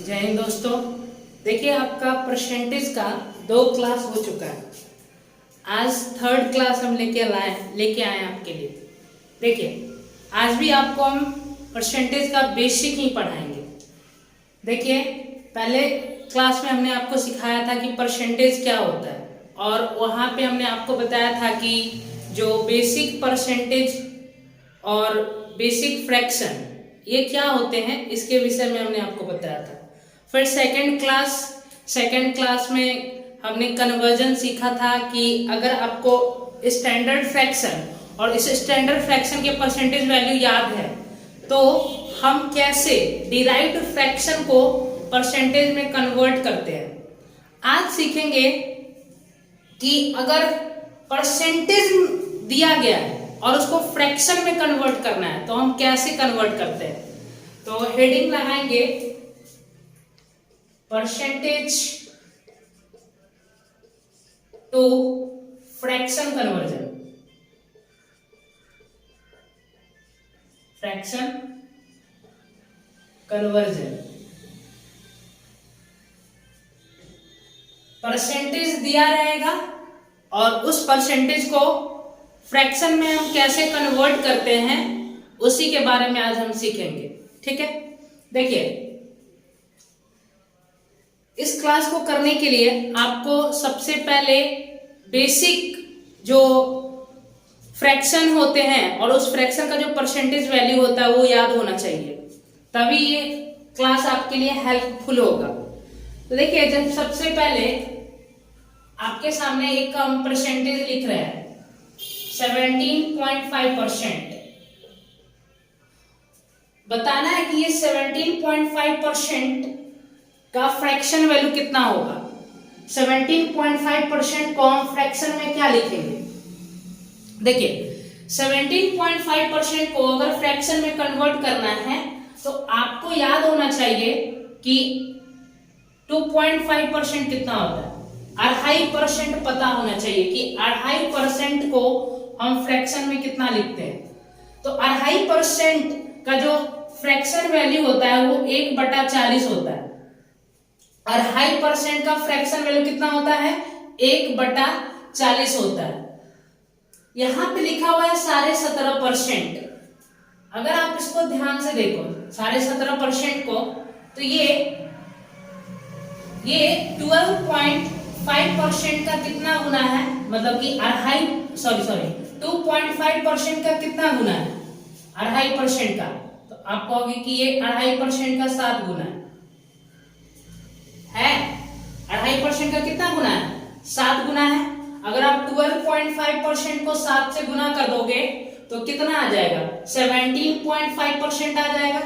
जय हिंद दोस्तों। देखिए आपका परसेंटेज का 2 क्लास हो चुका है। आज 3rd क्लास हम लेके आए आपके लिए। देखिए आज भी आपको हम परसेंटेज का बेसिक ही पढ़ाएंगे। देखिए पहले क्लास में हमने आपको सिखाया था कि परसेंटेज क्या होता है और वहाँ पे हमने आपको बताया था कि जो बेसिक परसेंटेज और बेसिक फ्रैक्शन ये क्या होते हैं, इसके विषय में हमने आपको बताया था। फिर सेकंड क्लास में हमने कन्वर्जन सीखा था कि अगर आपको स्टैंडर्ड फ्रैक्शन और इस स्टैंडर्ड फ्रैक्शन के परसेंटेज वैल्यू याद है तो हम कैसे डिराइव्ड फ्रैक्शन को परसेंटेज में कन्वर्ट करते हैं। आज सीखेंगे कि अगर परसेंटेज दिया गया है और उसको फ्रैक्शन में कन्वर्ट करना है तो हम कैसे कन्वर्ट करते हैं। तो हेडिंग लगाएंगे percentage to fraction conversion. Fraction conversion, percentage दिया रहेगा और उस परसेंटेज को फ्रैक्शन में हम कैसे कन्वर्ट करते हैं उसी के बारे में आज हम सीखेंगे। ठीक है, देखिए इस क्लास को करने के लिए आपको सबसे पहले बेसिक जो फ्रैक्शन होते हैं और उस फ्रैक्शन का जो परसेंटेज वैल्यू होता है वो याद होना चाहिए, तभी ये क्लास आपके लिए हेल्पफुल होगा। तो देखिए जब सबसे पहले आपके सामने एक हम परसेंटेज लिख रहे हैं 17.5%। बताना है कि ये 17.5% का फ्रैक्शन वैल्यू कितना होगा। 17.5% को हम फ्रैक्शन में क्या लिखेंगे। देखिए 17.5% को अगर फ्रैक्शन में कन्वर्ट करना है तो आपको याद होना चाहिए कि 2.5% कितना होता है। 2.5% पता होना चाहिए कि 2.5% को हम फ्रैक्शन में कितना लिखते हैं। तो 2.5% का जो फ्रैक्शन वैल्यू होता है वो 1/40 होता है। 2.5% का फ्रैक्शन वैल्यू कितना होता है 1/40 होता है। यहां पे लिखा हुआ है 17.5%। अगर आप इसको ध्यान से देखो 17.5% को तो ये 12.5% का कितना गुना है, मतलब कि 2.5% का कितना गुना है 2.5% का। तो आप कहोगे कि ये 2.5% का 7 गुना है 2.5% का कितना गुना है 7 गुना है। अगर आप 12.5% को 7 से गुना कर दोगे तो कितना आ जाएगा 17.5% आ जाएगा।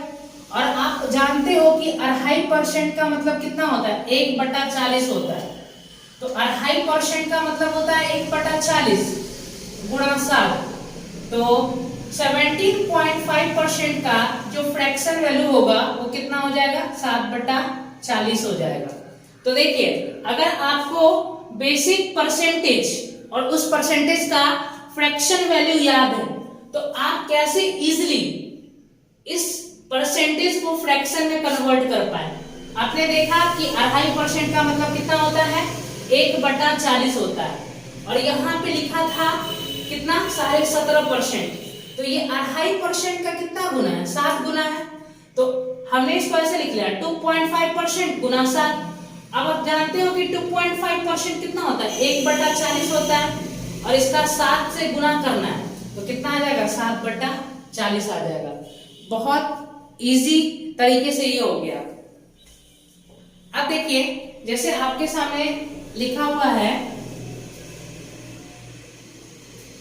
और आप जानते हो कि 2.5% का मतलब कितना होता है 1/40 होता है। तो 2.5% का मतलब होता है 1/40 गुणा 7। तो 17.5% का जो फ्रैक्शन वैल्यू होगा वो कितना हो जाएगा 7/40 हो जाएगा। तो देखिए अगर आपको बेसिक परसेंटेज और उस परसेंटेज का फ्रैक्शन वैल्यू याद है तो आप कैसे इजीली इस परसेंटेज को फ्रैक्शन में कन्वर्ट कर पाए। आपने देखा कि 2.5% का मतलब कितना होता है 1/40 होता है और यहाँ पे लिखा था कितना 17.5%। तो ये 2.5% का कितना गुना है 7 गुना है। तो हमने इसको ऐसे लिख लिया 2.5% गुना 7। अब आप जानते हो कि 2.5% कितना होता है 1/40 होता है और इसका 7 से गुना करना है तो कितना आ जाएगा 7/40 आ जाएगा। बहुत इजी तरीके से ये हो गया। अब देखिए जैसे आपके सामने लिखा हुआ है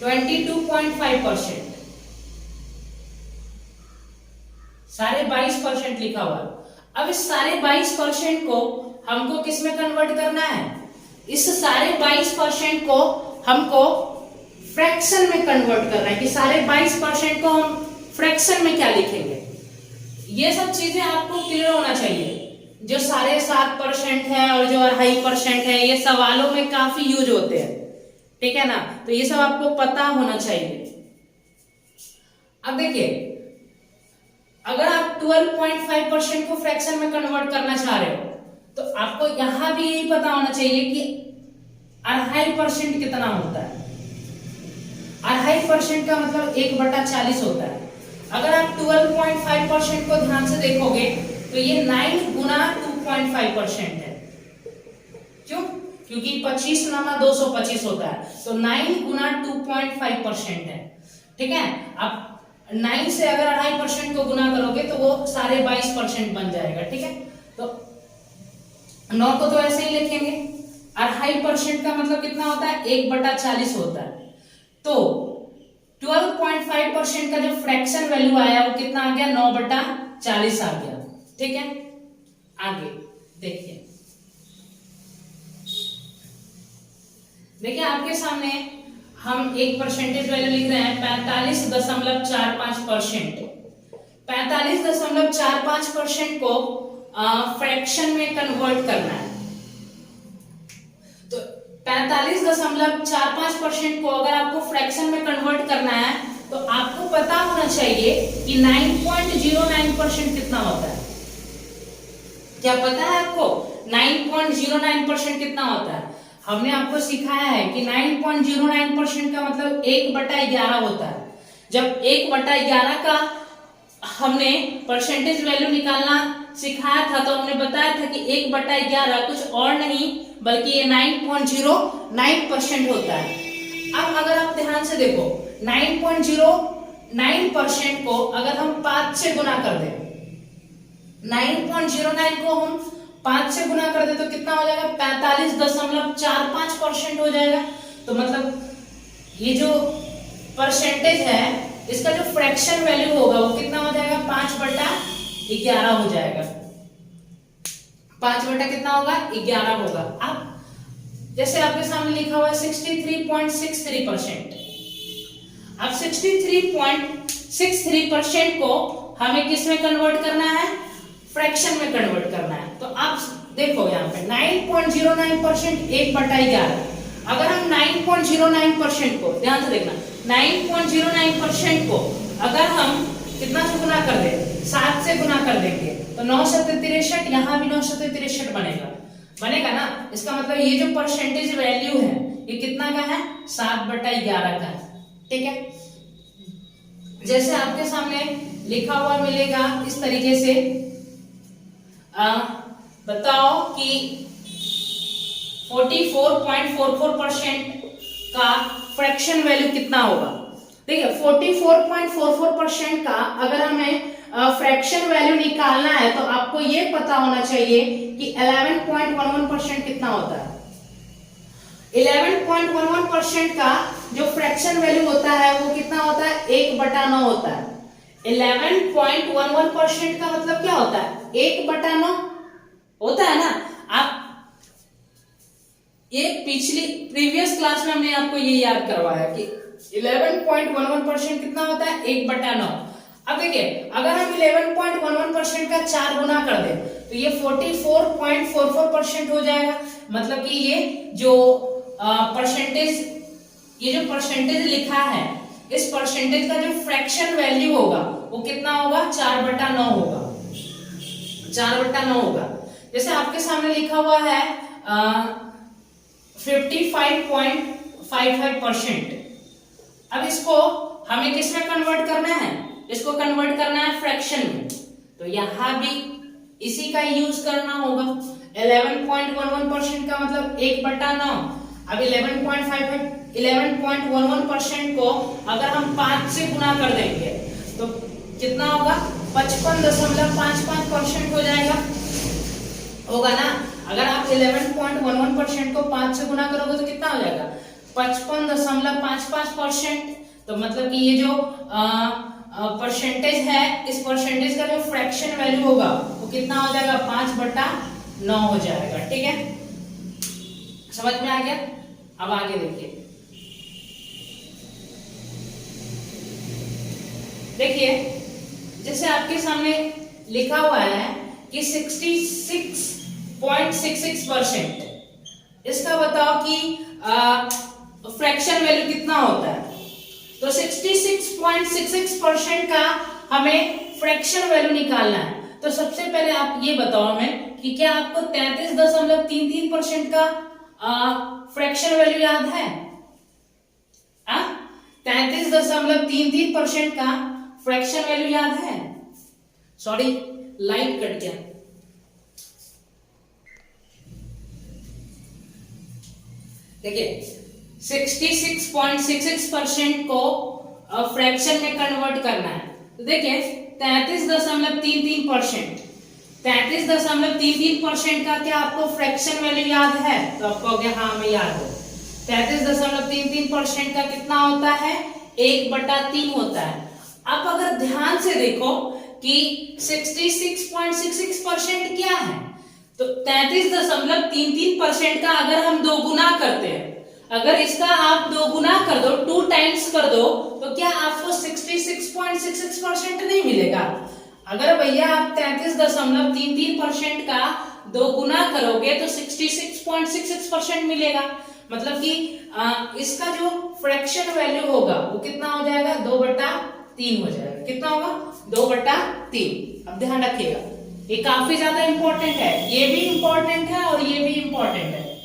22.5%, 22.5% लिखा हुआ। अब इस 22.5% को हमको किस में कन्वर्ट करना है, इस 22.5% को हमको फ्रैक्शन में कन्वर्ट करना है कि 22.5% को हम फ्रैक्शन में क्या लिखेंगे। ये सब चीजें आपको क्लियर होना चाहिए। जो 7.5% है और जो 2.5% है ये सवालों में काफी यूज होते हैं, ठीक है ना। तो ये सब आपको पता होना चाहिए। अब देखिए अगर आप 12.5% को फ्रैक्शन में कन्वर्ट करना चाह रहे हो तो आपको यहां भी यही पता होना चाहिए कि 2.5% कितना होता है। 2.5% का मतलब 1/40 होता है। अगर आप 12.5% को ध्यान से देखोगे तो ये 9 गुना 2.5% है। क्यों? क्योंकि 25 नामा 225 होता है तो 9 गुना 2.5% है। ठीक है, आप 9 से अगर 2.5% को गुना करोगे तो वो 22.5% बन जाएगा। ठीक है, तो 9 को तो ऐसे ही लिखेंगे। 2.5% का मतलब कितना होता है? 1/40 होता है। तो 12.5% का जो फ्रैक्शन वैल्यू आया वो कितना आ गया? 9/40 आ गया। ठीक है, आगे देखिए। देखिए आपके सामने हम एक परसेंटेज वैल्यू लिख रहे हैं 45.45%। 45.45% को फ्रैक्शन में कन्वर्ट करना है। तो 45.45% को अगर आपको फ्रैक्शन में कन्वर्ट करना है तो आपको पता होना चाहिए कि 9.09% कितना होता है। क्या पता है आपको 9.09% कितना होता है? हमने आपको सिखाया है कि 9.09% का मतलब 1/11 होता है। जब 1/11 का हमने परसेंटेज वैल्यू निकालना सिखाया था तो हमने बताया था कि 1/11 कुछ और नहीं बल्कि ये 9.09% होता है। अब अगर आप ध्यान से देखो 9.09% को अगर हम 5 से गुना कर दें, 9.09 को हम 5 से गुना कर दे तो कितना हो जाएगा? 45.45% हो जाएगा। तो मतलब ये जो परसेंटेज है इसका जो फ्रैक्शन वैल्यू होगा वो कितना हो जाएगा? 5/11 हो जाएगा। 5 बटा कितना होगा? 11 होगा। अब जैसे आपके सामने लिखा हुआ है 63.63%। अब 63.63% को हमें किस में कन्वर्ट करना है? फ्रैक्शन में कन्वर्ट करना है। तो आप देखो यहाँ पे 9.09% 1/11। अगर हम 9.09% को ध्यान से देखना, 9.09% को अगर हम कितना से गुना कर दें? 7 से गुना कर देंगे तो 9×7=63। यहाँ भी 9×7=63 बनेगा ना। इसका मतलब ये जो परसेंटेज वैल्यू है ये कितना का है? 7/11 का है। ठीक है, जैसे आपके सामने लिखा हुआ मिलेगा इस तरीके से बताओ कि 44.44% का फ्रैक्शन वैल्यू कितना होगा। देखिए 44.44% का अगर हमें फ्रैक्शन वैल्यू निकालना है तो आपको ये पता होना चाहिए कि 11.11% कितना होता है। 11.11% का जो फ्रैक्शन वैल्यू होता है वो कितना होता है? 1/9 होता है। 11.11% का मतलब क्या होता है? 1/9 होता है ना। आप ये पिछली प्रीवियस क्लास में हमने आपको ये याद करवाया कि 11.11% कितना होता है? 1/9। अब देखिए अगर हम 11.11% का 4 गुना कर दें तो ये 44.44% हो जाएगा। मतलब कि ये जो परसेंटेज लिखा है इस परसेंटेज का जो फ्रैक्शन वैल्यू होगा वो कितना होगा? 4/9 होगा। 4/9 होगा। जैसे आपके सामने लिखा हुआ है 55.55%। अब इसको हमें किस में कन्वर्ट करना है? इसको कन्वर्ट करना है फ्रैक्शन में। तो यहां भी इसी का यूज करना होगा। 11.11% का मतलब 1/9। अब 11.11% को अगर हम 5 से गुना कर देंगे तो कितना होगा? 55.55% हो जाएगा। होगा ना। अगर आप 11.11% को 5 से गुना करोगे तो कितना हो जाएगा? 55.55%। तो मतलब कि ये जो परसेंटेज है इस परसेंटेज का जो फ्रैक्शन वैल्यू होगा वो कितना हो जाएगा? 5/9 हो जाएगा। ठीक है, समझ में आ गया। अब आगे देखिए जैसे आपके सामने लिखा हुआ है कि 66.66%। इसका बताओ कि फ्रैक्शन वैल्यू कितना होता है। तो 66.66% का हमें फ्रैक्शन वैल्यू निकालना है, तो सबसे पहले आप ये बताओ हमें कि क्या आपको 33.33% का फ्रैक्शन वैल्यू याद है? 33.33% का फ्रैक्शन वैल्यू याद है? सॉरी, लाइट कट गया। देखिए 66.66% को फ्रैक्शन में कन्वर्ट करना है, तो देखिए 33.33%, 33.33% का क्या आपको फ्रैक्शन वैल्यू याद है? तो आपको हाँ हमें याद है। 33.33% का कितना होता है? 1/3 होता है। अब अगर ध्यान से देखो कि 66.66% क्या है, तो 33.33% का अगर हम 2 गुना करते हैं, अगर इसका आप 2 गुना कर दो, 2 टाइम्स कर दो, तो क्या आपको 66.66% नहीं मिलेगा? अगर भैया आप 33.33% का 2 गुना करोगे तो 66.66% मिलेगा। मतलब कि इसका जो फ्रैक्शन वैल्यू होगा वो कितना हो जाएगा? 2/3 हो जाएगा। कितना होगा? 2/3। अब ध्यान रखिएगा, ये काफी ज्यादा इंपॉर्टेंट है, ये भी इंपॉर्टेंट है और ये भी इंपॉर्टेंट है।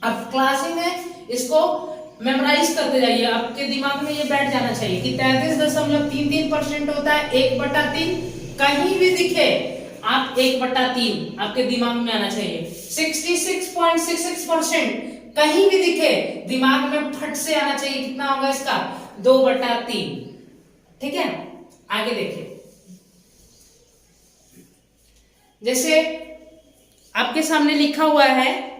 अब क्लासिंग में इसको मेमोराइज करते जाइए, आपके दिमाग में ये बैठ जाना चाहिए कि 33.33% होता है 1/3। कहीं भी दिखे आप 1/3 आपके दिमाग में आना चाहिए। 66.66% कहीं भी दिखे दिमाग में फट से आना चाहिए। कितना होगा इसका? 2/3। ठीक है, आगे देखिए। जैसे आपके सामने लिखा हुआ है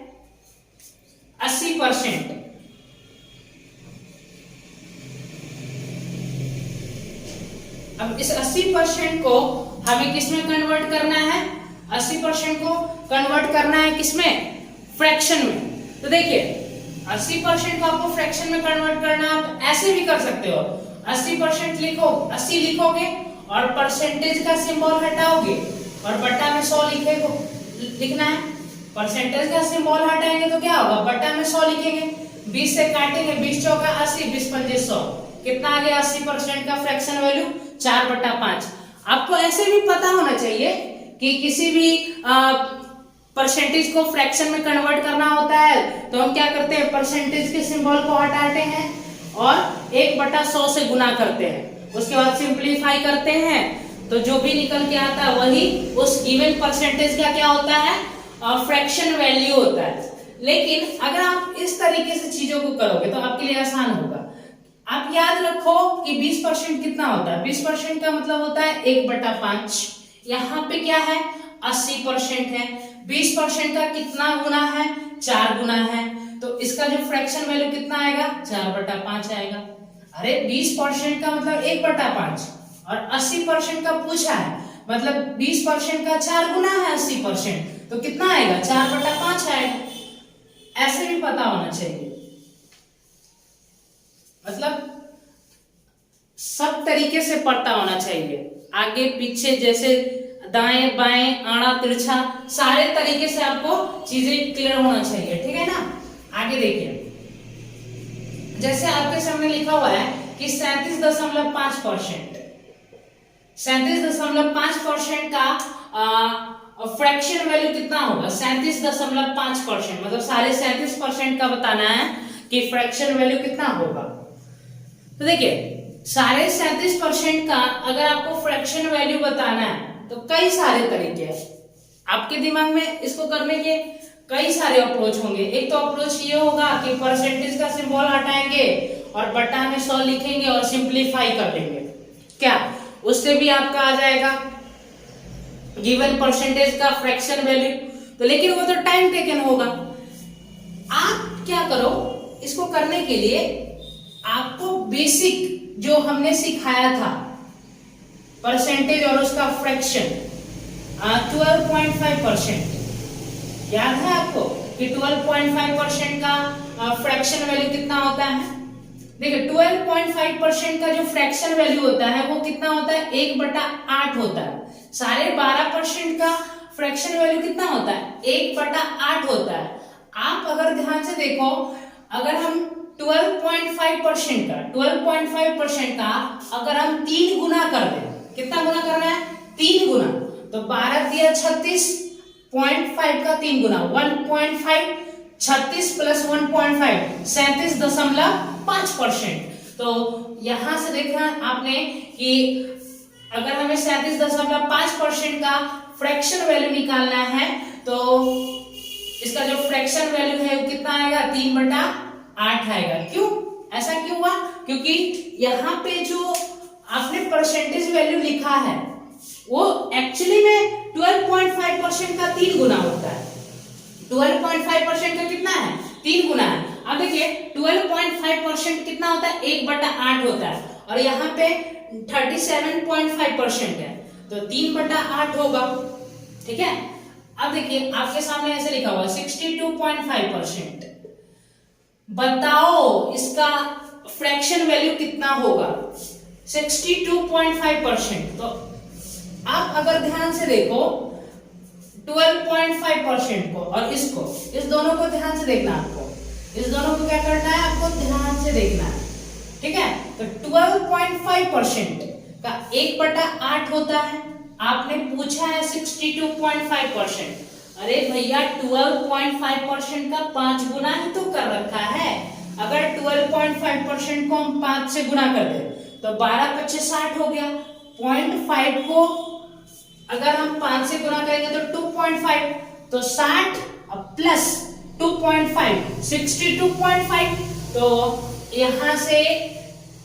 80%। अब इस 80% को हमें किसमें कन्वर्ट करना है? 80% को कन्वर्ट करना है किसमें? फ्रैक्शन में। तो देखिए 80% को आपको फ्रैक्शन में कन्वर्ट करना, आप ऐसे भी कर सकते हो। 80% लिखो, 80 लिखोगे और परसेंटेज का सिंबल हटाओगे और बट्टा में 100 लिखना है। परसेंटेज का सिंबल हटाएंगे तो क्या होगा? बट्टा में 100 लिखेंगे, 20 से काटेंगे, 20 चौका 80, 20 पंजे 100। कितना आ गया? 80% का फ्रैक्शन वैल्यू 4/5। आपको ऐसे भी पता होना चाहिए कि किसी भी परसेंटेज को फ्रैक्शन में कन्वर्ट करना होता है तो हम क्या करते हैं? परसेंटेज के सिंबल को हटाते हैं और 1/100 से गुना करते हैं, उसके बाद सिंप्लीफाई करते हैं, तो जो भी निकल के आता है वही उस गिवन परसेंटेज का क्या होता है? फ्रैक्शन वैल्यू होता है। लेकिन अगर आप इस तरीके से चीजों को करोगे तो आपके लिए आसान होगा। आप याद रखो कि 20% कितना होता है? 20% का मतलब होता है 1/5। यहाँ पे क्या है? 80% है। 20% का कितना गुना है? 4 गुना है। तो इसका जो फ्रैक्शन वैल्यू कितना आएगा? 4/5 आएगा। अरे 20% का मतलब 1/5 और 80% का पूछा है, मतलब 20% का 4 गुना है 80%, तो कितना आएगा? 4/5 आएगा। ऐसे भी पता होना चाहिए, मतलब सब तरीके से पता होना चाहिए। आगे पीछे, जैसे दाएं बाएं, आड़ा तिरछा, सारे तरीके से आपको चीजें क्लियर होना चाहिए। ठीक है ना? आगे देखिए, जैसे आपके सामने लिखा हुआ है कि 37.5%, 37.5% का फ्रैक्शन वैल्यू कितना होगा? 37.5%, मतलब सारे 37% का बताना है कि फ्रैक्शन वैल्यू कितना होगा। तो देखिए सारे 37% का अगर आपको फ्रैक्शन वैल्यू बताना है तो कई सारे तरीके हैं आपके दिमाग में। इसको करने के कई सारे अप्रोच होंगे। एक तो अप्रोच ये होगा कि परसेंटेज का सिंबल हटाएंगे और बट्टा में 100 लिखेंगे और सिंप्लीफाई कर देंगे। क्या उससे भी आपका आ जाएगा गिवन परसेंटेज का फ्रैक्शन वैल्यू? तो लेकिन वो तो टाइम टेकन होगा। आप क्या करो, इसको करने के लिए आपको बेसिक जो हमने सिखाया था परसेंटेज और उसका फ्रैक्शन 12.5%, याद है आपको कि 12.5% का फ्रैक्शन वैल्यू कितना होता है? देखिए 12.5% का जो फ्रैक्शन वैल्यू होता है वो कितना होता है? 1/8 होता है। सारे 12% का फ्रैक्शन वैल्यू कितना होता है? 1/8 होता है। आप अगर ध्यान से देखो, अगर हम 12.5% का अगर हम 3 गुना कर दें कितना गुना करना है? 3 गुना। तो 12 दिया 36.5 का 3 गुना 1.5, 36 प्लस 1.5 37.5%। तो यहां से देखा आपने कि अगर हमें 37.5% का फ्रैक्शन वैल्यू निकालना है तो इसका जो फ्रैक्शन वैल्यू है वो कितना आएगा? 3/8 आएगा। क्यों? ऐसा क्यों हुआ? क्योंकि यहाँ पे जो आपने परसेंटेज वैल्यू लिखा है वो एक्चुअली में 12.5% का 3 गुना होता है। 12.5% का कितना है? 3 गुना है। अब देखिए 12.5% कितना होता है? 1/8 होता है, और यहाँ पे 37.5% है, तो 3/8 होगा। ठीक है। अब देखिए आपके सामने ऐसे लिखा हुआ 62.5%। बताओ इसका फ्रैक्शन वैल्यू कितना होगा? 62.5%। तो आप अगर ध्यान से देखो 12.5% को और इसको, इस दोनों को ध्यान से देखना। आपको इस दोनों को क्या करना है? आपको ध्यान से देखना है। ठीक है। तो 12.5% का 1/8 होता है। आपने पूछा है 62.5%। अरे भैया 12.5% का 5 गुना ही तो कर रखा है। अगर 12.5% को हम 5 से गुना कर दे तो 12×5 = 60 हो गया। 0.5 को अगर हम 5 से गुना करेंगे तो 2.5, तो 60 प्लस 2.5 62.5। तो यहां से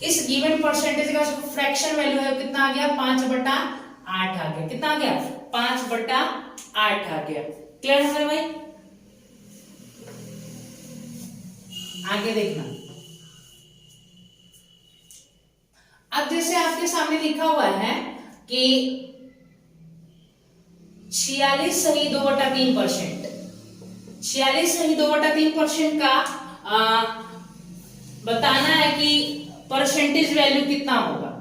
इस गिवन परसेंटेज का फ्रैक्शन वैल्यू है कितना आ गया? 5/8 आ गया। कितना आ गया? 5/8 आ गया। क्लियर है भाई? आगे देखना। अब जैसे आपके सामने लिखा हुआ है कि 46 सही 2/3%। 46 सही 2/3% का बताना है कि परसेंटेज वैल्यू कितना होगा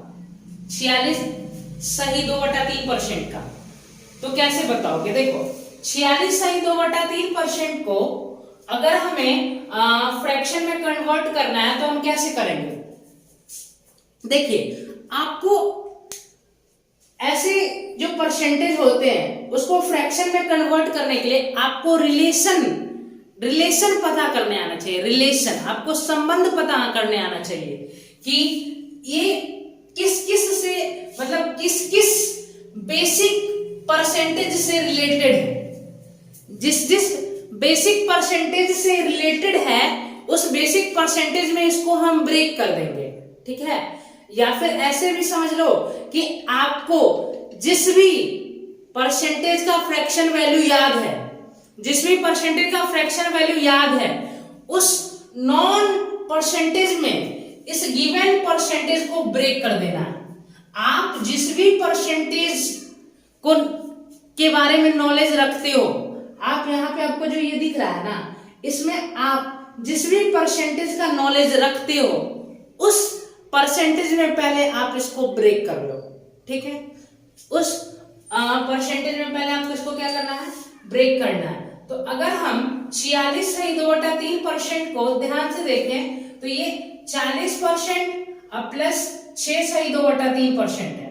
46 सही 2/3% का। तो कैसे बताओगे? देखो 46 सही 2/3% को अगर हमें फ्रैक्शन में कन्वर्ट करना है तो हम कैसे करेंगे? देखिए आपको ऐसे जो परसेंटेज होते हैं उसको फ्रैक्शन में कन्वर्ट करने के लिए आपको रिलेशन पता करने आना चाहिए। रिलेशन, आपको संबंध पता करने आना चाहिए कि ये किस किस से, मतलब किस किस बेसिक परसेंटेज से रिलेटेड है। जिस जिस बेसिक परसेंटेज से रिलेटेड है उस बेसिक परसेंटेज में इसको हम ब्रेक कर देंगे। ठीक है। या फिर ऐसे भी समझ लो कि आपको जिस भी परसेंटेज का फ्रैक्शन वैल्यू याद है, जिस भी परसेंटेज का फ्रैक्शन वैल्यू याद है, उस नॉन परसेंटेज में इस गिवन परसेंटेज को ब्रेक कर देना है। आप जिस भी परसेंटेज को के बारे में नॉलेज रखते हो, आप यहाँ पे आपको जो ये दिख रहा है ना, इसमें आप जिस भी परसेंटेज का नॉलेज रखते हो उस परसेंटेज में पहले आप इसको ब्रेक कर लो। ठीक है। उस परसेंटेज में पहले आपको इसको क्या करना है? ब्रेक करना है। तो अगर हम 46 सही 2/3% को ध्यान से देखें तो ये 40% प्लस 6 सही 2/3% है।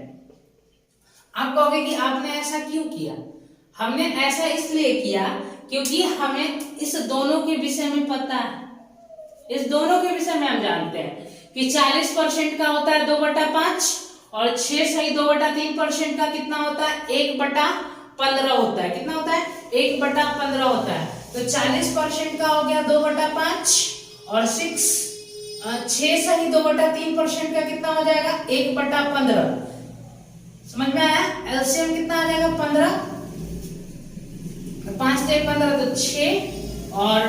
आप कहोगे कि आपने ऐसा क्यों किया? हमने ऐसा इसलिए किया क्योंकि हमें इस दोनों के विषय में पता है। इस दोनों के विषय में हम जानते हैं कि 40% का होता है 2/5 और 6 सही 2/3% का कितना होता है? 1/15 होता है। कितना होता है? 1/15 होता है। तो 40% का हो गया 2/5 और 6 सही 2/3% का कितना हो जाएगा? 1/15। समझ में आया? एलसीएम कितना आ जाएगा? 15। 5 से 15 तो 6 और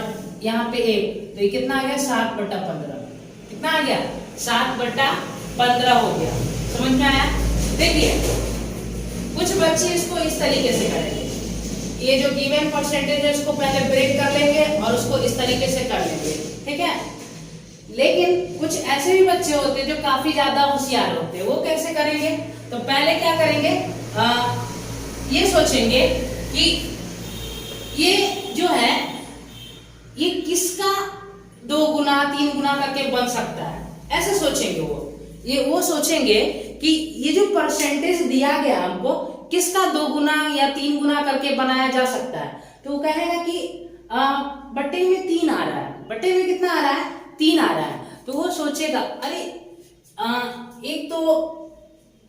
यहाँ पे 1, तो ये कितना आ गया? 7/15। कितना आ गया? 7/15 हो गया। समझ में आया? देखिए कुछ बच्चे इसको इस तरीके से करेंगे, ये जो गिवन परसेंटेज है इसको पहले ब्रेक कर लेंगे और उसको इस तरीके से कर लेंगे। ठीक है। लेकिन कुछ ऐसे भी बच्चे होते हैं जो काफी ज्यादा होशियार होते हैं। वो कैसे करेंगे? तो पहले क्या करेंगे, ये सोचेंगे कि ये जो है ये किसका 2 गुना 3 गुना करके बन सकता है, ऐसे सोचेंगे वो। ये वो सोचेंगे कि ये जो परसेंटेज दिया गया हमको किसका 2 गुना या 3 गुना करके बनाया जा सकता है, तो वो कहेगा कि बट्टे में 3 आ रहा है, बट्टे में कितना आ रहा है, 3 आ रहा है। तो वो सोचेगा अरे एक तो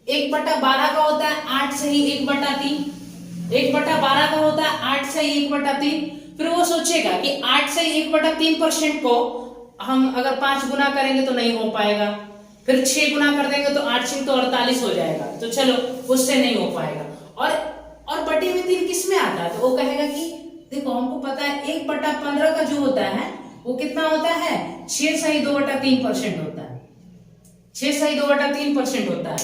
1/12 का होता है 8 से ही 1/3, 1/12 का होता है 8 से ही 1/3। फिर वो सोचेगा कि 8 से 1/3% को हम अगर 5 गुना करेंगे तो नहीं हो पाएगा, फिर 6 गुना कर देंगे तो 8 6 तो 48 हो जाएगा, तो चलो उससे नहीं हो पाएगा। और बटे में 3 किस में आता है, तो वो कहेगा कि देखो हमको पता है 1/15 का जो होता है वो कितना होता है, 6 सही 2/3% होता है, 6 सही 2/3% होता है।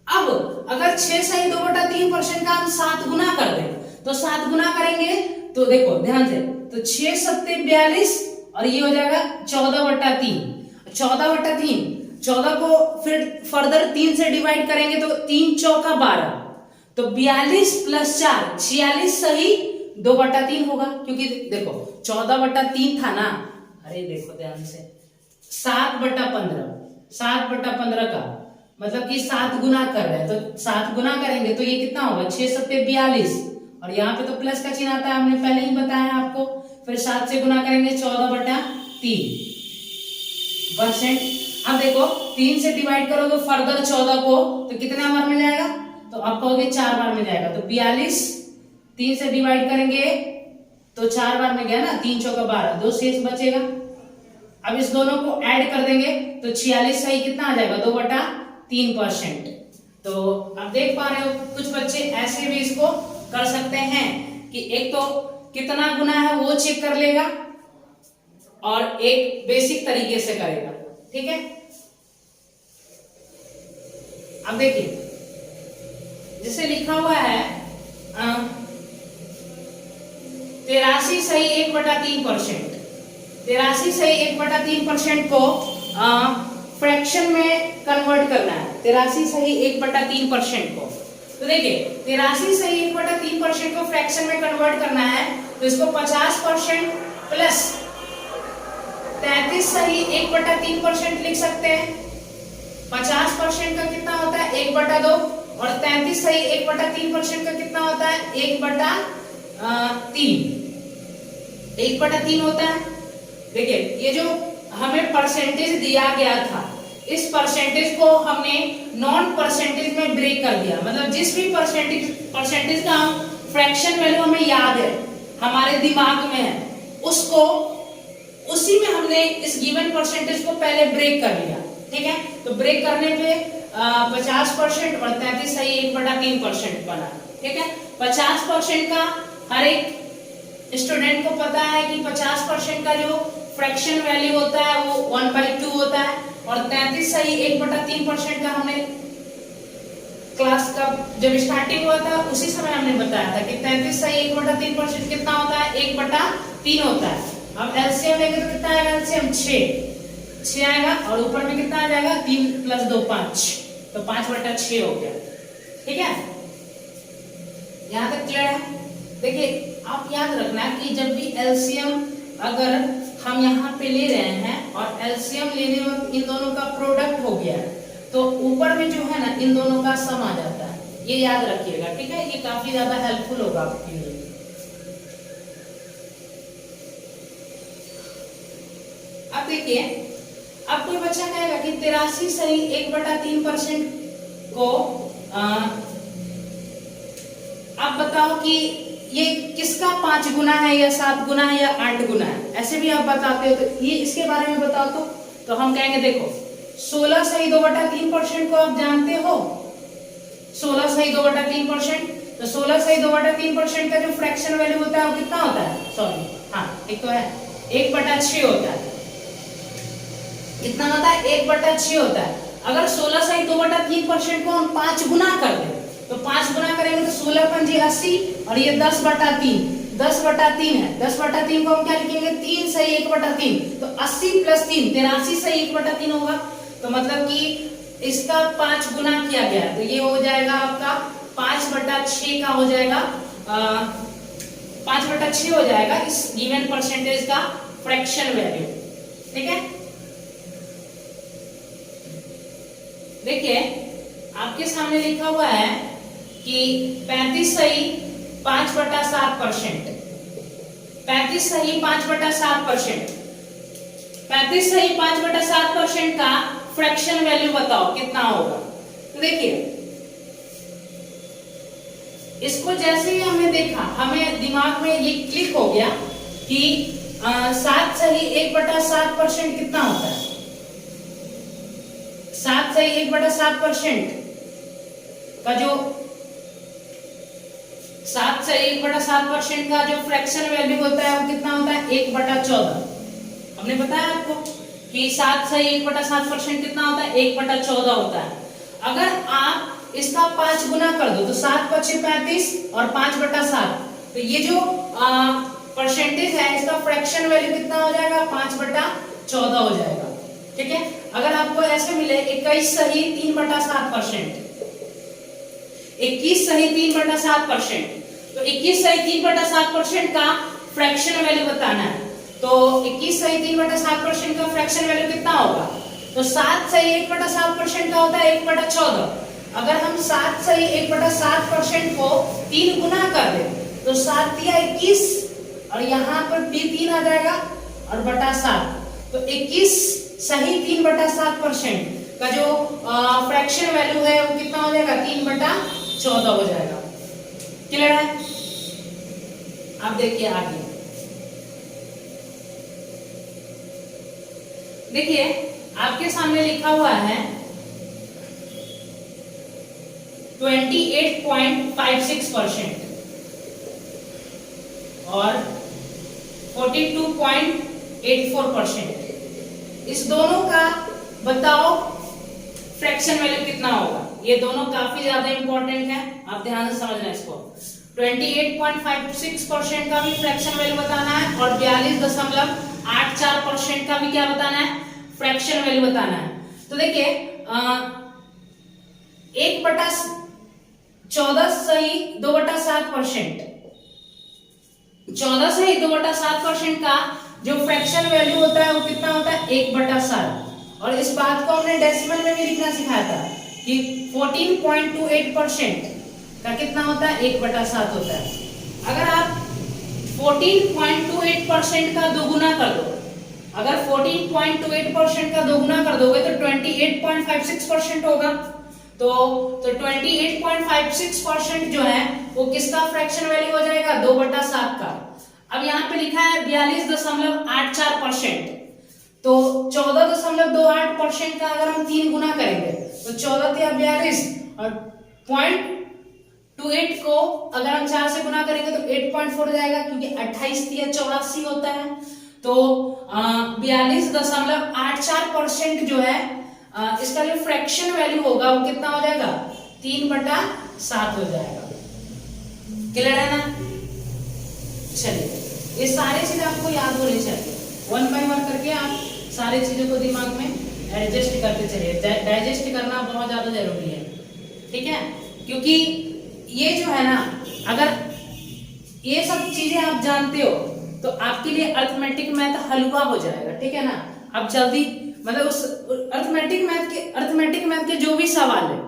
अब अगर 6 सही 2/3% का हम 7 गुना कर दें तो 7 गुना करेंगे तो देखो ध्यान से, तो 6 सत्ते 42 और ये हो जाएगा 14/3, 14/3, 14 को फिर फर्दर 3 से डिवाइड करेंगे तो 3 चौका 12, तो 42 + 4 46 सही 2/3 होगा, क्योंकि देखो 14/3 था ना, अरे देखो ध्यान से 7/15, 7/15 का मतलब कि 7 गुना कर रहे हैं, तो 7 गुना करेंगे तो ये कितना होगा, 6 सत्ते 42 और यहाँ पे तो प्लस का चिन्ह आता है, हमने पहले ही बताया आपको। फिर 7 से गुना करेंगे 14/3%। अब देखो 3 से डिवाइड करोगे फर्दर 14 को तो कितना बार में जाएगा, तो आप कहोगे 4 बार में जाएगा, तो 42 3 से डिवाइड करेंगे तो 4 बार में गया ना, 3 चौका 12, 2 शेष बचेगा। अब इस दोनों को ऐड कर देंगे तो 46 सही कितना आ जाएगा, 2/3%। तो आप देख पा रहे हो कुछ बच्चे ऐसे भी इसको कर सकते हैं कि एक तो कितना गुना है वो चेक कर लेगा और एक बेसिक तरीके से करेगा, ठीक है। अब देखिए जैसे लिखा हुआ है 83 सही 1/3%, 83 सही 1/3% को फ्रैक्शन में कन्वर्ट करना है, 83 सही 1/3% को। तो देखिए 83 सही 1/3% को फ्रैक्शन में कन्वर्ट करना है, तो इसको 50% प्लस 33 सही 1/3% लिख सकते हैं। 50% का कितना होता है 1/2 और 33 सही 1/3% का कितना होता है 1/3, 1/3 होता है। देखिए ये जो हमें परसेंटेज दिया गया था, इस परसेंटेज को हमने नॉन परसेंटेज में ब्रेक कर दिया, मतलब जिस भी परसेंटेज का फ्रैक्शन वैल्यू हमें याद है, हमारे दिमाग में है, उसको उसी में हमने इस गिवन परसेंटेज को पहले ब्रेक कर लिया, ठीक है। तो ब्रेक करने पे 50% और 33 सही 1/3% बना, ठीक है। 50% का हर एक स्टूडेंट को पता है कि 50% का जो फ्रैक्शन वैल्यू होता है वो 1/2 होता है, और 33 सही 1/3% का हमने क्लास का जब स्टार्टिंग हुआ था उसी समय हमने बताया था कि 33 सही 1/3% कितना होता है 1/3 होता है। अब एलसीएम लेंगे तो कितना आएगा, एलसीएम 6 आएगा और ऊपर में कितना आ जाएगा 3 + 2 5, तो 5/6 हो गया, ठीक है। यहाँ तक क्लियर है। देखिए आप याद रखना कि जब भी एलसीएम अगर हम यहाँ पे ले रहे हैं और एलसीएम लेने में इन दोनों का प्रोडक्ट हो गया तो ऊपर में जो है ना इन दोनों का सम आ जाता है, ये याद रखिएगा, ठीक है। ये काफी ज्यादा हेल्पफुल होगा आपके लिए। अब देखिए अब कोई बच्चा कहेगा कि 83 सही 1/3% को आप बताओ कि ये किसका 5 गुना है या 7 गुना है या 8 गुना है, ऐसे भी आप बताते हो, तो ये इसके बारे में बताओ। तो हम कहेंगे देखो 16 सही 2/3% को आप जानते हो, 16 सही 2/3%, तो 16 सही 2/3% का जो फ्रैक्शन वैल्यू होता है वो कितना होता है, सॉरी हाँ एक तो है 1/6 होता है। कितना होता है 1/6 होता है। अगर 16 सही 2/3% को हम 5 गुना कर दें तो 5 गुना करेंगे तो 16 × 5 = 80 और ये 10/3, 10/3 है। 10/3 को हम क्या लिखेंगे 3 सही 1/3, तो 80 + 3 83 सही 1/3 होगा। तो मतलब कि इसका 5 गुना किया गया, तो ये हो जाएगा आपका 5/6 का हो जाएगा, 5/6 हो जाएगा इस गिवन परसेंटेज का फ्रैक्शन वैल्यू, ठीक है। देखिए आपके सामने लिखा हुआ है कि 35 सही 5/7%। 35 सही 5/7%। 35 सही 5/7% का फ्रैक्शन वैल्यू बताओ कितना होगा। तो देखिए इसको जैसे ही हमने देखा, हमें दिमाग में ये क्लिक हो गया कि 7 सही 1/7% कितना होता है। 7 सही 1/7% का जो 7 से 1/7% का जो फ्रैक्शन वैल्यू होता है वो कितना होता है 1/14। हमने बताया आपको कि 7 से 1/7% कितना होता है 1/14 होता है। अगर आप इसका 5 गुना कर दो तो 7 × 5 = 35 और 5/7, तो ये जो परसेंटेज है इसका फ्रैक्शन वैल्यू कितना हो जाएगा 5/14 हो जाएगा। ठीक है, अगर आपको ऐसे मिले 21 सही 3/7%, 21 सही 3/7%, तो 21 सही 3/7% का फ्रैक्शन वैल्यू बताना है। तो 21 सही 3/7% का फ्रैक्शन वैल्यू कितना होगा, तो 7 सही 1/7% का होता है 1/14। अगर हम 7 सही 1/7% को 3 गुना कर दें तो 7 × 21 और यहाँ पर भी 3 आ जाएगा और /7, तो 21 सही 3/7% का जो फ्रैक्शन वैल्यू है वो कितना हो जाएगा 3/14 हो जाएगा। क्लियर है? अब देखिए आगे, देखिए आपके सामने लिखा हुआ है 28.56% और 42.84%। इस दोनों का बताओ फ्रैक्शन वैल्यू कितना होगा। ये दोनों काफी ज्यादा इंपॉर्टेंट है, आप ध्यान से समझना इसको। 28.56% का भी फ्रैक्शन वैल्यू बताना है और 42.84% का भी क्या बताना है फ्रैक्शन वैल्यू बताना है। तो देखिए 1/14 सही 2/7%, 14 सही 2/7% का जो फ्रैक्शन वैल्यू होता है वो कितना होता है 1/7। और इस बात को हमने डेसिमल में भी लिखना सिखाया था कि 14.28% का कितना होता है 1/7 होता है। अगर आप 14.28% का दोगुना कर दो, अगर 14.28% का दोगुना कर दोगे तो 28.56% होगा। तो 28.56% जो है वो किसका फ्रैक्शन वैल्यू हो जाएगा 2/7 का। अब यहाँ पे लिखा है 42.84%, तो 14.28% का अगर हम 3 गुना करेंगे तो 14 × 42 और 0.28 को अगर हम 4 से गुना करेंगे तो 8.4 हो जाएगा, क्योंकि 28 × 84 होता है। तो 42.84% जो है इसका जो फ्रैक्शन वैल्यू होगा वो कितना हो जाएगा 3/7 हो जाएगा। क्लियर है ना? चलिए ये सारी चीजें आपको याद होनी चाहिए, 1 बाय 1 करके आप सारी चीजों को दिमाग में एडजस्ट करते चलिए। डाइजेस्ट करना बहुत ज्यादा जरूरी है, ठीक है, क्योंकि ये जो है ना अगर ये सब चीजें आप जानते हो तो आपके लिए अर्थमेटिक मैथ हलवा हो जाएगा। ठीक है ना, आप जल्दी मतलब उस अर्थमेटिक मैथ के जो भी सवाल है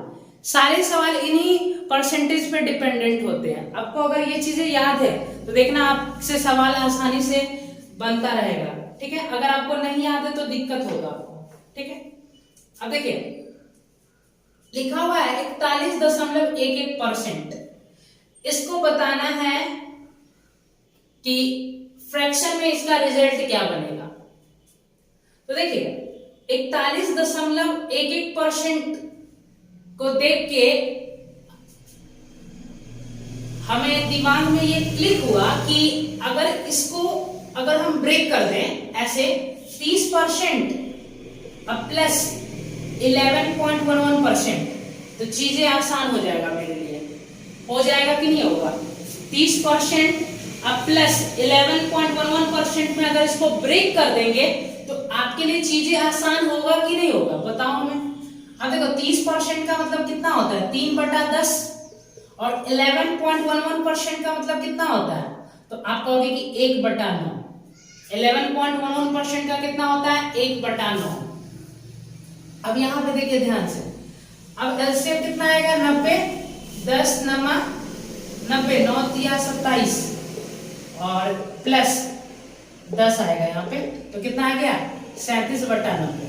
सारे सवाल इन्हीं परसेंटेज पे डिपेंडेंट होते हैं। आपको अगर ये चीजें याद है तो देखना आपसे सवाल आसानी से बनता रहेगा। ठीक है, अगर आपको नहीं याद है तो दिक्कत होगा आपको। ठीक है, अब देखिए लिखा हुआ है 41.11%। इसको बताना है कि फ्रैक्शन में इसका रिजल्ट क्या बनेगा। तो देखिए 41.11% को देख के हमें दिमाग में ये क्लिक हुआ कि अगर हम ब्रेक कर दें ऐसे 30% प्लस 11.11%, तो चीजें आसान हो जाएगा मेरे लिए। हो जाएगा कि नहीं होगा? 30% प्लस 11.11% में अगर इसको ब्रेक कर देंगे तो आपके लिए चीजें आसान होगा कि नहीं होगा, बताओ हमें। अब देखो 30% का मतलब कितना होता है 3/10 और 11.11% का मतलब कितना होता है, तो आप कहोगे कि 1/9। 11.11% का कितना होता है 1/9। अब यहां पे देखिए ध्यान से, अब एलसीएम कितना आएगा 90, 10 नमा 90, 9 तिया 27 और प्लस 10 आएगा यहाँ पे, तो कितना आ गया 37/90।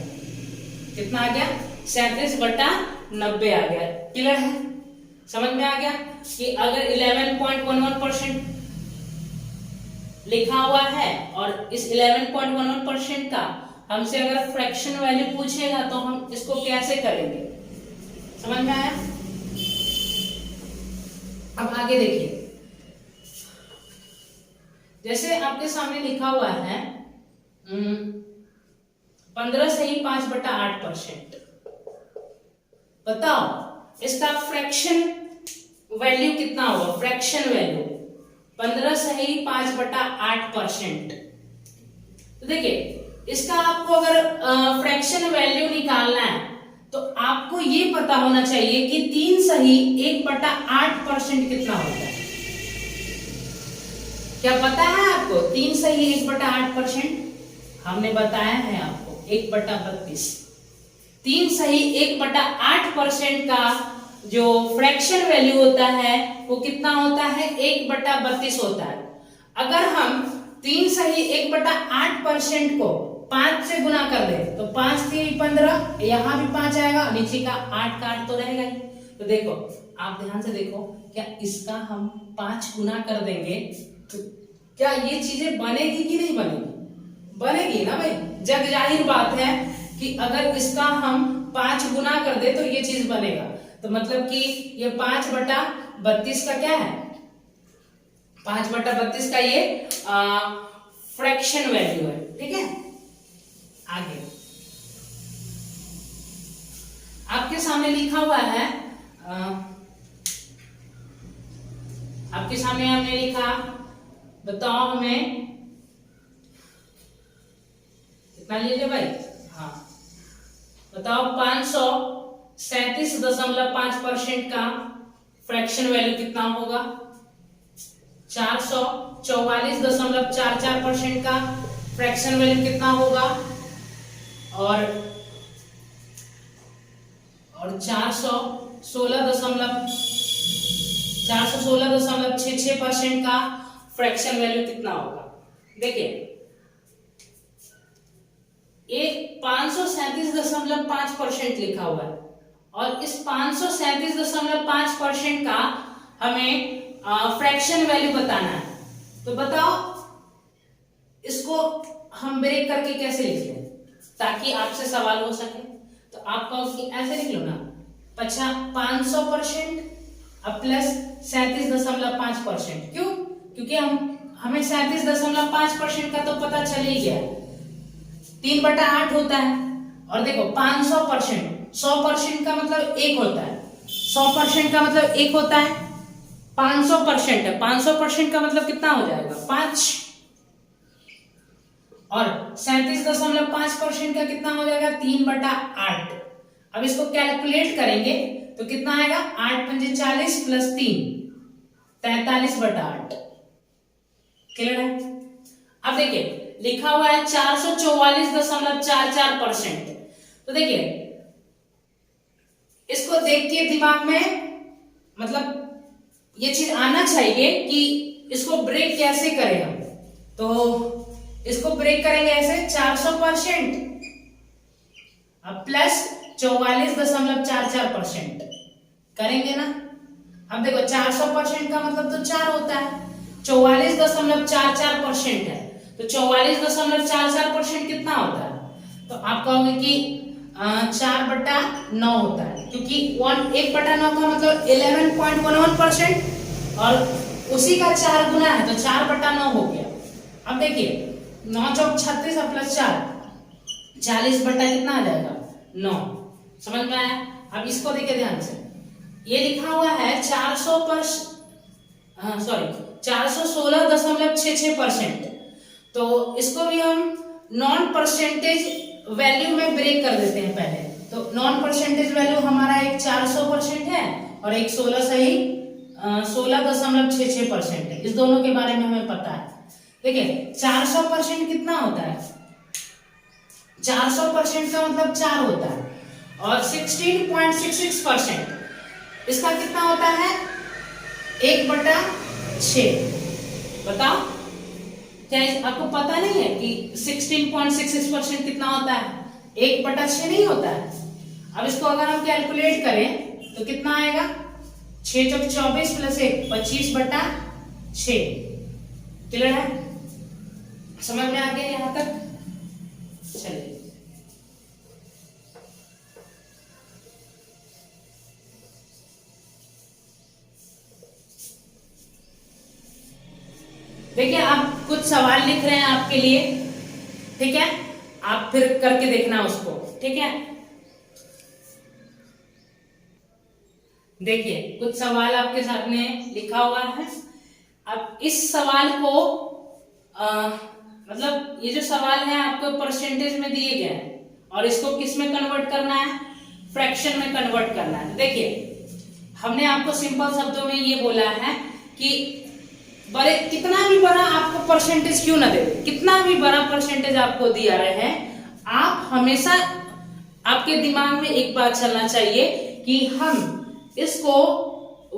कितना आ गया 37/90 आ गया। क्लियर है, समझ में आ गया कि अगर 11.11% लिखा हुआ है और इस 11.11% का हमसे अगर फ्रैक्शन वैल्यू पूछेगा तो हम इसको कैसे करेंगे, समझ में आया। अब आगे देखिए, जैसे आपके सामने लिखा हुआ है 15 सही 5/8%। बताओ इसका फ्रैक्शन वैल्यू कितना होगा, फ्रैक्शन वैल्यू 15 सही 5/8%। तो देखिए इसका आपको अगर फ्रैक्शन वैल्यू निकालना है तो आपको ये पता होना चाहिए कि 3 सही 1/8% कितना होता है। क्या पता है आपको 3 सही 1/8%? हमने बताया है आपको 1/32। 3 सही 1/8% का जो फ्रैक्शन वैल्यू होता है वो कितना होता है 1/32 होता है। अगर हम 3 सही 1/8% को 5 से गुना कर दे तो 5 3 15, यहां भी 5 आएगा, नीचे का 8 का 8 तो रहेगा ही। तो देखो आप ध्यान से देखो, क्या इसका हम 5 गुना कर देंगे तो क्या ये चीजें बनेगी कि नहीं बनेगी? बनेगी ना भाई, जग जाहिर बात है कि अगर इसका हम 5 गुना कर दे तो ये चीज बनेगा। तो मतलब कि ये 5/32 का क्या है, 5/32 का ये फ्रैक्शन वैल्यू है। ठीक है, आगे आपके सामने लिखा हुआ है, आपके सामने हमने लिखा, बताओ हमें कितना लीजिए भाई, हाँ बताओ 537.5% का फ्रैक्शन वैल्यू कितना होगा, 444.44% का फ्रैक्शन वैल्यू कितना होगा, और 416.66% का फ्रैक्शन वैल्यू कितना होगा। देखिए ये 537.5% लिखा हुआ है और इस 537.5% का हमें फ्रैक्शन वैल्यू बताना है। तो बताओ इसको हम ब्रेक करके कैसे लिख लें ताकि आपसे सवाल हो सके। तो आप कहो कि ऐसे लिख लो ना, 500% अब प्लस 37.5%। क्यों? क्योंकि हमें 37.5% का तो पता चल ही गया, 3/8 होता है। और देखो 500%, 100% का मतलब 1 होता है, 100% का मतलब 1 होता है, 500% है, 500% का मतलब कितना हो जाएगा 5, और 37.5% का कितना हो जाएगा 3/8। अब इसको कैलकुलेट करेंगे तो कितना आएगा 8 पंजे 40 प्लस 3 43/8। क्लियर है। अब देखिए लिखा हुआ है 444.44%। तो देखिए इसको देख के दिमाग में मतलब ये चीज आना चाहिए कि इसको ब्रेक कैसे करें हम। तो इसको ब्रेक करेंगे ऐसे 400% अब प्लस 44.44% करेंगे ना। अब देखो 400% का मतलब तो 4 होता है, 44.44% है, तो 44.44% कितना होता है? तो आप कहोगे कि 4/9 होता है, क्योंकि 1/9 का मतलब 11.11% और उसी का 4 गुना है तो 4/9 हो गया। अब देखिए 9 चौक 36 और प्लस 4 40 बटा कितना आ जाएगा 9। समझ में आया। अब इसको देखिए ध्यान से, ये लिखा हुआ है 416.66%। तो इसको भी हम नॉन परसेंटेज वैल्यू में ब्रेक कर देते हैं पहले। तो नॉन परसेंटेज वैल्यू हमारा एक 400% है और एक 16.66% है। इस दोनों के बारे में हमें पता है। देखिए 400% कितना होता है, 400% का मतलब 4 होता है, और 16.66% इसका कितना होता है 1/6। बताओ क्या आपको पता नहीं है कि 16.66% कितना होता है 1/6 नहीं होता है। अब इसको अगर हम कैलकुलेट करें तो कितना आएगा 6 चौक 24 प्लस 1 25/6। क्लियर है समझ में आ गया यहां तक। चलिए देखिए आप कुछ सवाल लिख रहे हैं आपके लिए, ठीक है, आप फिर करके देखना उसको, ठीक है। देखिए कुछ सवाल आपके सामने लिखा हुआ है। अब इस सवाल को मतलब ये जो सवाल है आपको परसेंटेज में दिए गए हैं और इसको किस में कन्वर्ट करना है फ्रैक्शन में कन्वर्ट करना है। देखिए हमने आपको सिंपल शब्दों में ये बोला है कि बड़े कितना भी बड़ा आपको परसेंटेज क्यों ना दे, कितना भी बड़ा परसेंटेज आपको दिया रहे हैं, आप हमेशा आपके दिमाग में एक बात चलना चाहिए कि हम इसको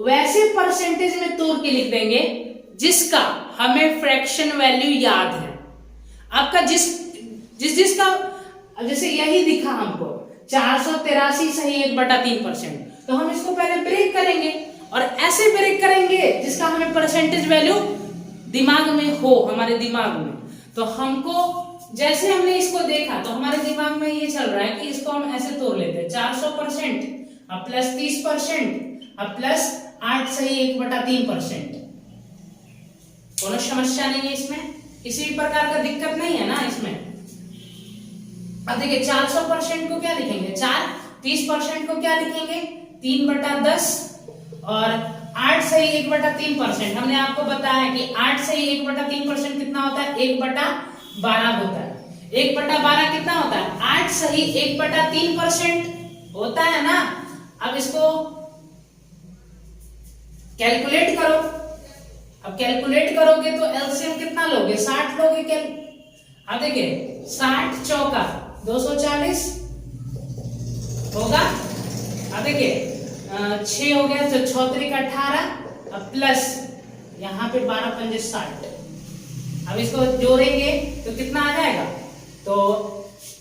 वैसे परसेंटेज में तोड़ के लिख देंगे जिसका हमें फ्रैक्शन वैल्यू याद है। आपका जिसका जैसे यही दिखा हमको 483 सही 1/3%, तो हम इसको पहले ब्रेक करेंगे और ऐसे ब्रेक करेंगे जिसका हमें परसेंटेज वैल्यू दिमाग में हो, हमारे दिमाग में। तो हमको जैसे हमने इसको देखा तो हमारे दिमाग में ये चल रहा है कि इसको हम ऐसे तोड़ लेते हैं 400% अब प्लस 30% अब प्लस 8 सही 1/3%। कोनो समस्या नहीं है इसमें, किसी भी प्रकार का दिक्कत नहीं है ना इसमें। अब देखिए 400% को क्या लिखेंगे 4, 30% को क्या लिखेंगे 3/10 और 8 सही 1/3%। हमने आपको बताया कि 8 सही 1/3% कितना होता है 1/12 होता है। 1/12 कितना होता है 8 सही 1/3% होता है ना। अब इसको कैलकुलेट करो। अब कैलकुलेट करोगे तो एलसीएम कितना लोगे 60 लोगे। अब देखिए 60 चौका 240 होगा। अब देखिए 6 हो गया तो 6 3 18 अब प्लस यहाँ पे 12 पंजे 60। अब इसको जोड़ेंगे तो कितना आ जाएगा तो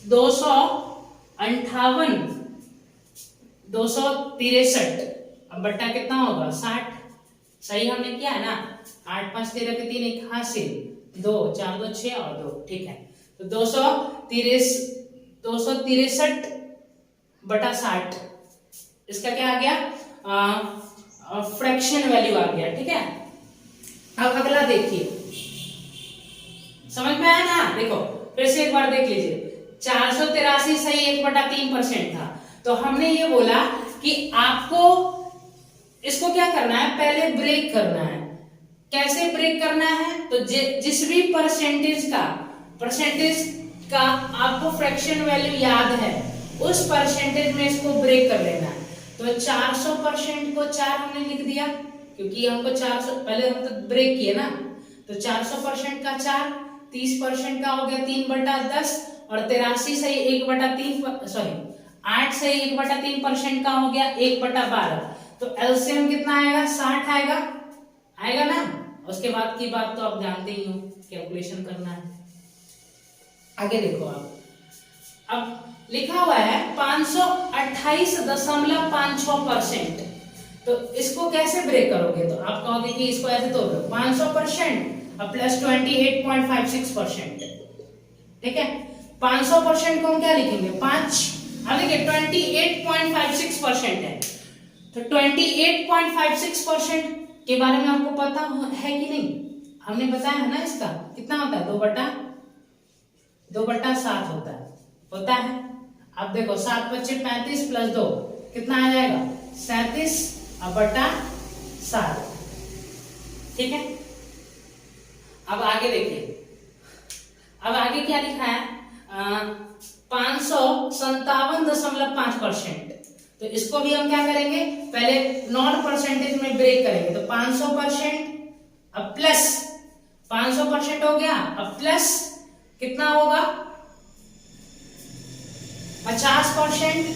258 263। अब बट्टा कितना होगा 60 सही हमने किया है ना। 8 5 13 के 3 1 हासिल 2 4 2 6 और 2 ठीक है। तो 263/60 इसका क्या आ गया फ्रैक्शन वैल्यू आ गया, ठीक है। अब अगला देखिए समझ में आया ना। देखो फिर से एक बार देख लीजिए 483 सही 1/3% था। तो हमने ये बोला कि आपको इसको क्या करना है पहले ब्रेक करना है। कैसे ब्रेक करना है तो जिस भी परसेंटेज का आपको फ्रैक्शन वैल्यू याद है उस परसेंटेज में इसको ब्रेक कर लेना है। तो 400% को 4 हमने लिख दिया क्योंकि हमको 400 पहले हम तो ब्रेक किए ना। तो 400% का 4, 30% का हो गया 3/10 और 83 सही 1/3 सॉरी 8 सही 1/3% का हो गया 1/12। तो एलसीएम कितना आएगा 60 आएगा ना। उसके बाद की बात तो आप जानते ही हो कैलकुलेशन करना है। आगे देखो आप अब लिखा हुआ है 528.56%। तो इसको कैसे ब्रेक करोगे तो आप कहोगे कि इसको ऐसे तोड़ दो 500% और प्लस 28.56%, ठीक है। 500% को हम क्या लिखेंगे 5। अब देखिए 28.56% है तो 28.56% के बारे में आपको पता है कि नहीं। हमने बताया है ना इसका कितना होता है 2/7 होता है। अब देखो 7 बच्चे 35 प्लस 2 कितना आ जाएगा 37/7, ठीक है। अब आगे देखिए अब आगे क्या लिखा है 557.5%। तो इसको भी हम क्या करेंगे पहले नॉन परसेंटेज में ब्रेक करेंगे। तो 500% अब प्लस 500% हो गया अब प्लस कितना होगा 50%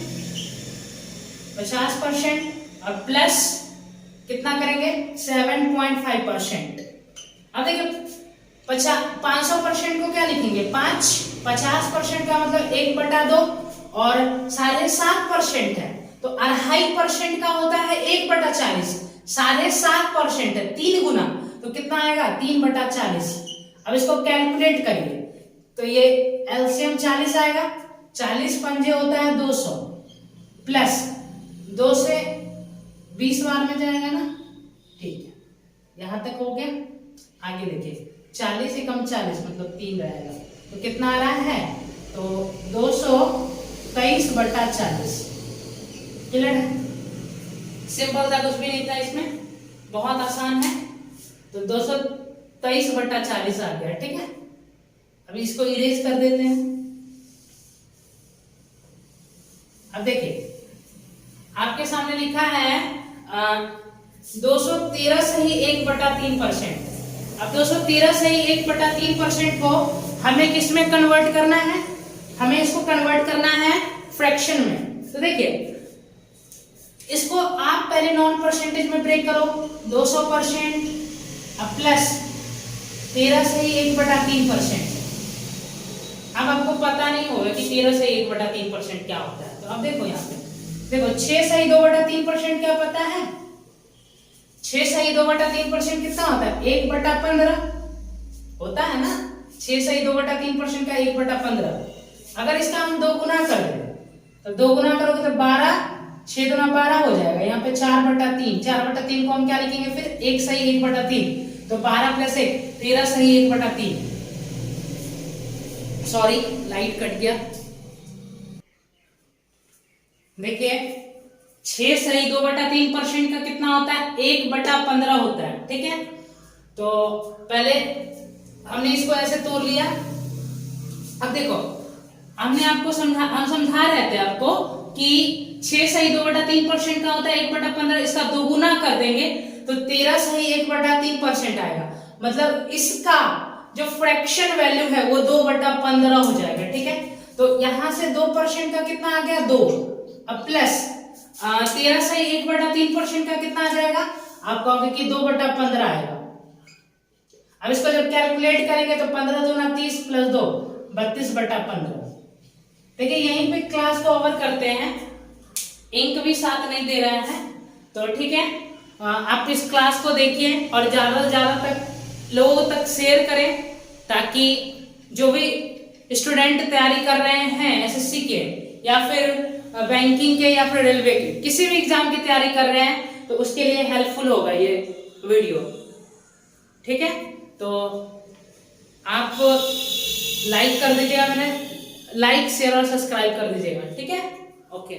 50% और प्लस कितना करेंगे 7.5%। अब देखिए 500% को क्या लिखेंगे 5, 50% का मतलब 1/2 और 7.5% है तो 2.5% का होता है 1/40, 7.5% है 3 गुना, तो कितना आएगा 3/40। अब इसको कैलकुलेट करिए तो ये एलसीएम 40 आएगा, 40 पंजे होता है 200 प्लस 2 से 20 बार में जाएगा ना, ठीक है यहां तक हो गया। आगे देखिए 40 से कम 40 मतलब 3 रहेगा, तो कितना आ रहा है तो 223/40। क्लियर है, सिंपल था, कुछ भी नहीं था इसमें, बहुत आसान है। तो 223/40 आ गया, ठीक है। अभी इसको इरेज कर देते हैं। अब देखिए आपके सामने लिखा है 213 से ही 1/3%। अब 213 से ही 1/3% को हमें किस में कन्वर्ट करना है, हमें इसको कन्वर्ट करना है फ्रैक्शन में। तो देखिए इसको आप पहले नॉन परसेंटेज में ब्रेक करो, 200% अब प्लस 13 से ही 1/3%। अब आपको पता नहीं होगा कि 13 से 1/3% क्या होता है, तो अब देखो यहाँ पे देखो 6 से ही 2/3% क्या पता है, 6 से ही 2/3% कितना होता है 1/15 होता है ना, 6 से ही 2/3% का 1/15। अगर इसका हम 2 गुना कर दें तो 2 गुना करोगे तो 12, 6 दूना 12 हो जाएगा, यहाँ पे 4/3, 4/3 को हम क्या लिखेंगे फिर 1 सही 1/3, तो 12 प्लस 1 13 सही 1/3। सॉरी लाइट कट गया। देखिए 6 सही 2/3% का कितना होता है 1/15 होता है, ठीक है। तो पहले हमने इसको ऐसे तोड़ लिया। अब देखो हम समझा रहे थे आपको कि 6 सही 2/3% का होता है 1/15, इसका 2 गुना कर देंगे तो 13 सही 1/3% आएगा, मतलब इसका जो फ्रैक्शन वैल्यू है वो 2/15 हो जाएगा, ठीक है। तो यहां से 2% का कितना आ गया 2, अब प्लस 13 सही 1/3% का कितना आ जाएगा, आप कहोगे कि 2/15 आएगा। अब इसको जब कैलकुलेट करेंगे तो 15 दूना 30 प्लस 2 32/15। देखिए यहीं पे क्लास को ओवर करते हैं, इंक भी साथ नहीं दे रहा है, तो ठीक है आप इस क्लास को देखिए और ज्यादा से ज्यादा तक लोगों तक शेयर करें, ताकि जो भी स्टूडेंट तैयारी कर रहे हैं एसएससी के या फिर बैंकिंग के या फिर रेलवे के किसी भी एग्जाम की तैयारी कर रहे हैं तो उसके लिए हेल्पफुल होगा ये वीडियो, ठीक है। तो आप लाइक कर दीजिएगा, मैंने लाइक शेयर और सब्सक्राइब कर दीजिएगा, ठीक है। ओके।